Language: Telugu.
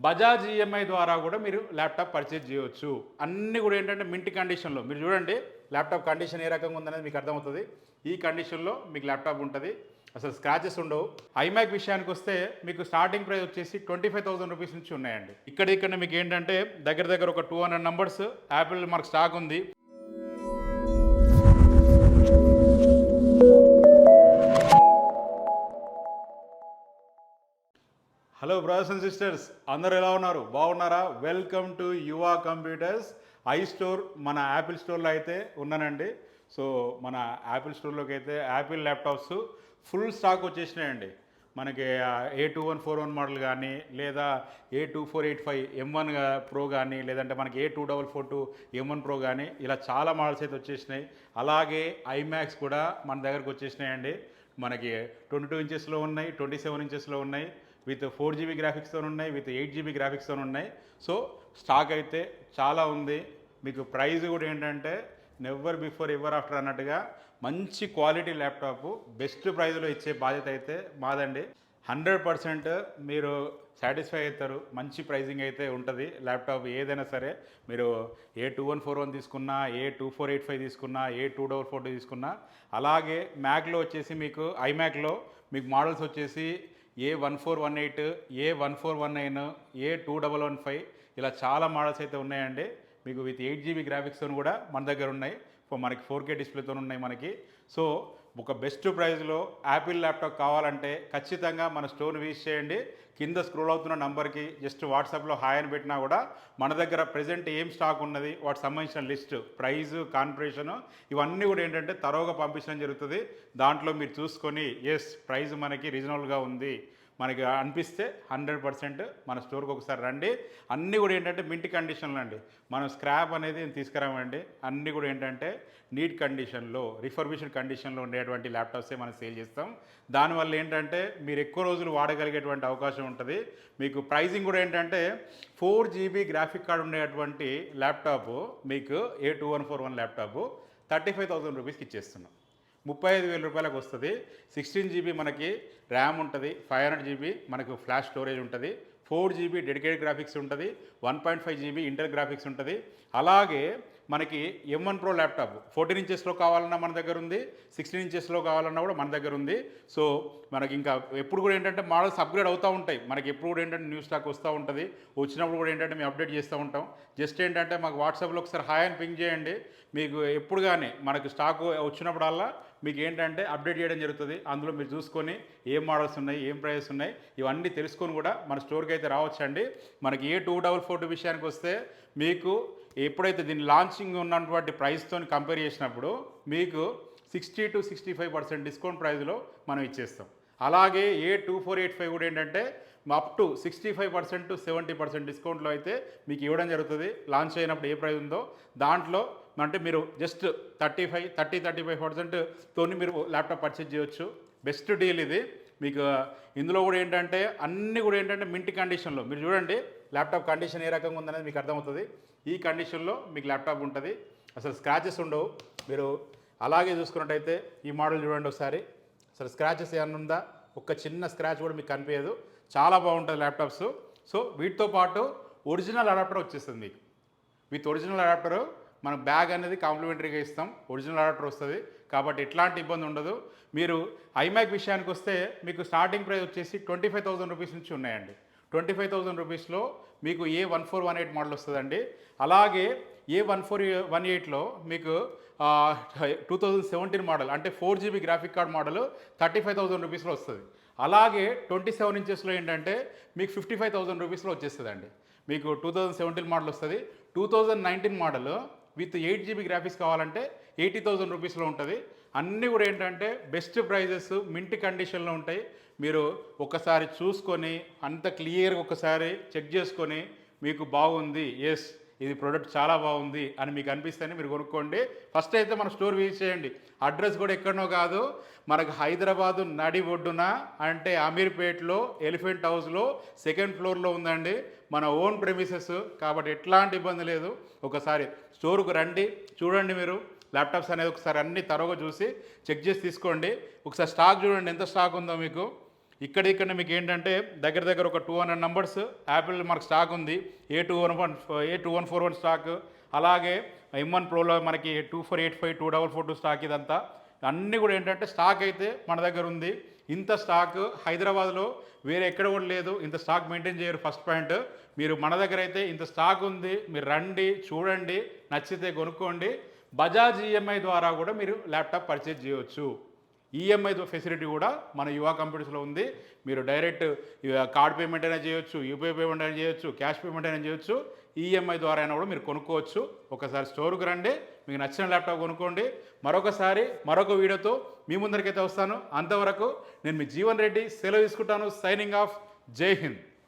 బజాజ్ ఈఎంఐ ద్వారా కూడా మీరు ల్యాప్టాప్ పర్చేజ్ చేయవచ్చు. అన్నీ కూడా ఏంటంటే మింట్ కండిషన్లో మీరు చూడండి. ల్యాప్టాప్ కండిషన్ ఏ రకంగా ఉందనేది మీకు అర్థమవుతుంది. ఈ కండిషన్లో మీకు ల్యాప్టాప్ ఉంటుంది, అసలు స్క్రాచెస్ ఉండవు. ఐమ్యాక్ విషయానికి వస్తే మీకు స్టార్టింగ్ ప్రైస్ వచ్చేసి 25,000 రూపీస్ నుంచి ఉన్నాయండి. ఇక్కడ మీకు ఏంటంటే దగ్గర దగ్గర ఒక 200 నంబర్స్ యాపిల్ మనకు స్టాక్ ఉంది. హలో బ్రదర్స్ అండ్ సిస్టర్స్, అందరూ ఎలా ఉన్నారు? బాగున్నారా? Welcome to యువా computers I store. మన యాపిల్ స్టోర్లో అయితే ఉన్నానండి. సో మన యాపిల్ స్టోర్లోకి అయితే యాపిల్ ల్యాప్టాప్స్ ఫుల్ స్టాక్ వచ్చేసినాయండి. మనకి A2141 మోడల్ కానీ, లేదా A2485 M1 ప్రో కానీ, లేదంటే మనకి A2442 M1 ప్రో కానీ, ఇలా చాలా మోడల్స్ అయితే వచ్చేసినాయి. అలాగే ఐమ్యాక్స్ కూడా మన దగ్గరకు వచ్చేసినాయండి. మనకి 22 ఇంచెస్లో ఉన్నాయి, 27 ఇంచెస్లో ఉన్నాయి, విత్ 4GB గ్రాఫిక్స్తో ఉన్నాయి, విత్ 8GB గ్రాఫిక్స్తో ఉన్నాయి. సో స్టాక్ అయితే చాలా ఉంది. మీకు ప్రైస్ కూడా ఏంటంటే నెవర్ బిఫోర్ ఎవర్ ఆఫ్టర్ అన్నట్టుగా మంచి క్వాలిటీ ల్యాప్టాప్ బెస్ట్ ప్రైస్లో ఇచ్చే బాధ్యత అయితే మాదండి. 100% మీరు సాటిస్ఫై అవుతారు. మంచి ప్రైజింగ్ అయితే ఉంటుంది. ల్యాప్టాప్ ఏదైనా సరే మీరు A2141 తీసుకున్నా, A2485 తీసుకున్నా, A2442 తీసుకున్నా, అలాగే మ్యాక్లో వచ్చేసి మీకు ఐమ్యాక్లో మీకు మోడల్స్ వచ్చేసి A1418, A1419, A2115 ఇలా చాలా మోడల్స్ అయితే ఉన్నాయండి. మీకు విత్ 8GB గ్రాఫిక్స్తో కూడా మన దగ్గర ఉన్నాయి. మనకి 4K డిస్ప్లేతో ఉన్నాయి మనకి. సో ఒక బెస్ట్ ప్రైస్లో యాపిల్ ల్యాప్టాప్ కావాలంటే ఖచ్చితంగా మన స్టోర్ని విజిట్ చేయండి. కింద స్క్రోల్ అవుతున్న నంబర్కి జస్ట్ వాట్సాప్లో హాయ్ అని పెట్టినా కూడా మన దగ్గర ప్రజెంట్ ఏం స్టాక్ ఉన్నది, వాటికి సంబంధించిన లిస్ట్, ప్రైస్, కాన్ఫిగరేషన్ ఇవన్నీ కూడా ఏంటంటే తరోగా పంపించడం జరుగుతుంది. దాంట్లో మీరు చూసుకొని ఎస్ ప్రైస్ మనకి రీజనబుల్గా ఉంది మనకి అనిపిస్తే 100% మన స్టోర్కి ఒకసారి రండి. అన్నీ కూడా ఏంటంటే మింట్ కండిషన్లో అండి. మనం స్క్రాప్ అనేది తీసుకురామండి. అన్నీ కూడా ఏంటంటే నీట్ కండిషన్లో, రిఫర్బిషన్ కండిషన్లో ఉండేటువంటి ల్యాప్టాప్సే మనం సేల్ చేస్తాం. దానివల్ల ఏంటంటే మీరు ఎక్కువ రోజులు వాడగలిగేటువంటి అవకాశం ఉంటుంది. మీకు ప్రైజింగ్ కూడా ఏంటంటే 4GB గ్రాఫిక్ కార్డ్ ఉండేటువంటి ల్యాప్టాప్ మీకు A2141 ల్యాప్టాప్ 35,000 రూపీస్కి ఇచ్చేస్తున్నాం. 35,000 రూపాయలకు వస్తుంది. 16GB మనకి ర్యామ్ ఉంటుంది, 500GB మనకు ఫ్లాష్ స్టోరేజ్ ఉంటుంది, 4GB డెడికేటెడ్ గ్రాఫిక్స్ ఉంటుంది, 1.5GB ఇంటర్ గ్రాఫిక్స్ ఉంటుంది. అలాగే మనకి M1 ప్రో ల్యాప్టాప్ 14 ఇంచెస్లో కావాలన్నా మన దగ్గర ఉంది, 16 ఇంచెస్లో కావాలన్నా కూడా మన దగ్గర ఉంది. సో మనకి ఇంకా ఎప్పుడు కూడా ఏంటంటే మోడల్స్ అప్గ్రేడ్ అవుతూ ఉంటాయి. మనకి ఎప్పుడు కూడా ఏంటంటే న్యూ స్టాక్ వస్తూ ఉంటుంది. వచ్చినప్పుడు కూడా ఏంటంటే మేము అప్డేట్ చేస్తూ ఉంటాం. జస్ట్ ఏంటంటే మాకు వాట్సాప్లో ఒకసారి హాయ్ అని పింగ్ చేయండి. మీకు ఎప్పుడు కానీ మనకి స్టాక్ వచ్చినప్పుడల్లా మీకు ఏంటంటే అప్డేట్ చేయడం జరుగుతుంది. అందులో మీరు చూసుకొని ఏం మోడల్స్ ఉన్నాయి, ఏం ప్రైజెస్ ఉన్నాయి, ఇవన్నీ తెలుసుకొని కూడా మన స్టోర్కి అయితే రావచ్చండి. మనకి A2442 విషయానికి వస్తే మీకు ఎప్పుడైతే దీని లాంచింగ్ ఉన్నటువంటి ప్రైస్తో కంపేర్ చేసినప్పుడు మీకు 60 to 65% డిస్కౌంట్ ప్రైస్లో మనం ఇచ్చేస్తాం. అలాగే A2485 కూడా ఏంటంటే అప్ టు 65% to 70% డిస్కౌంట్లో అయితే మీకు ఇవ్వడం జరుగుతుంది. లాంచ్ అయినప్పుడు ఏ ప్రైస్ ఉందో దాంట్లో అంటే మీరు జస్ట్ 35% మీరు ల్యాప్టాప్ పర్చేజ్ చేయొచ్చు. బెస్ట్ డీల్ ఇది. మీకు ఇందులో కూడా ఏంటంటే అన్నీ కూడా ఏంటంటే మింట్ కండిషన్లో మీరు చూడండి. ల్యాప్టాప్ కండిషన్ ఏ రకంగా ఉందనేది మీకు అర్థమవుతుంది. ఈ కండిషన్లో మీకు ల్యాప్టాప్ ఉంటుంది, అసలు స్క్రాచెస్ ఉండవు. మీరు అలాగే చూసుకున్నట్టయితే ఈ మోడల్ చూడండి ఒకసారి. అసలు స్క్రాచెస్ ఏమన్నా ఉందా? ఒక చిన్న స్క్రాచ్ కూడా మీకు కనిపించదు. చాలా బాగుంటుంది ల్యాప్టాప్స్. సో వీటితో పాటు ఒరిజినల్ అడాప్టర్ వచ్చేస్తుంది మీకు. విత్ ఒరిజినల్ అడాప్టర్ మనం బ్యాగ్ అనేది కాంప్లిమెంటరీగా ఇస్తాం. ఒరిజినల్ అడాప్టర్ వస్తుంది కాబట్టి ఎట్లాంటి ఇబ్బంది ఉండదు. మీరు ఐమ్యాక్ విషయానికి వస్తే మీకు స్టార్టింగ్ ప్రైస్ వచ్చేసి 25,000 రూపీస్ నుంచి ఉన్నాయండి. 25,000 రూపీస్లో మీకు A1418 మోడల్ వస్తుందండి. అలాగే A1418లో మీకు 2017 మోడల్ అంటే 4GB గ్రాఫిక్ కార్డ్ మోడల్ 35,000 రూపీస్లో వస్తుంది. అలాగే 27 ఇంచెస్లో ఏంటంటే మీకు 55,000 రూపీస్లో వచ్చేస్తుందండి. మీకు 2017 మోడల్ వస్తుంది. 2019 మోడల్ విత్ 8GB గ్రాఫిక్స్ కావాలంటే 80,000 రూపీస్లో ఉంటుంది. అన్నీ కూడా ఏంటంటే బెస్ట్ ప్రైజెస్ మింట్ కండిషన్లో ఉంటాయి. మీరు ఒకసారి చూసుకొని అంత క్లియర్గా ఒకసారి చెక్ చేసుకొని మీకు బాగుంది, ఎస్ ఇది ప్రోడక్ట్ చాలా బాగుంది అని మీకు అనిపిస్తేనే మీరు కొనుక్కోండి. ఫస్ట్ అయితే మన స్టోర్ విజిట్ చేయండి. అడ్రస్ కూడా ఎక్కడనో కాదు, మనకు హైదరాబాదు నడి ఒడ్డున అంటే అమీర్పేట్లో ఎలిఫెంట్ హౌస్లో 2nd ఫ్లోర్లో ఉందండి. మన ఓన్ ప్రెమిసెస్ కాబట్టి ఎట్లాంటి ఇబ్బంది లేదు. ఒకసారి స్టోర్కు రండి, చూడండి. మీరు ల్యాప్టాప్స్ అనేది ఒకసారి అన్ని తరోగా చూసి చెక్ చేసి తీసుకోండి. ఒకసారి స్టాక్ చూడండి ఎంత స్టాక్ ఉందో మీకు. ఇక్కడ మీకు ఏంటంటే దగ్గర దగ్గర ఒక 200 నంబర్స్ యాపిల్ మనకు స్టాక్ ఉంది. A2141 స్టాక్, అలాగే M1 ప్రోలో మనకి 2485 2442 స్టాక్. ఇదంతా అన్నీ కూడా ఏంటంటే స్టాక్ అయితే మన దగ్గర ఉంది. ఇంత స్టాక్ హైదరాబాద్లో వేరే ఎక్కడ కూడా లేదు. ఇంత స్టాక్ మెయింటైన్ చేయరు. ఫస్ట్ పాయింట్, మీరు మన దగ్గర అయితే ఇంత స్టాక్ ఉంది. మీరు రండి, చూడండి, నచ్చితే కొనుక్కోండి. బజాజ్ ఈఎంఐ ద్వారా కూడా మీరు ల్యాప్టాప్ పర్చేజ్ చేయవచ్చు. ఈఎంఐ ఫెసిలిటీ కూడా మన యువ కంప్యూటర్స్లో ఉంది. మీరు డైరెక్ట్ కార్డ్ పేమెంట్ అయినా చేయొచ్చు, యూపీఐ పేమెంట్ అయినా చేయొచ్చు, క్యాష్ పేమెంట్ అయినా చేయొచ్చు. ఈఎంఐ ద్వారా అయినా కూడా మీరు కొనుక్కోవచ్చు. ఒకసారి స్టోర్కి రండి, మీకు నచ్చిన ల్యాప్టాప్ కొనుక్కోండి. మరొకసారి మరొక వీడియోతో మీ ముందరికైతే వస్తాను. అంతవరకు నేను మీ జీవన్ రెడ్డి సెలవు తీసుకుంటాను. Signing off. జై హింద్.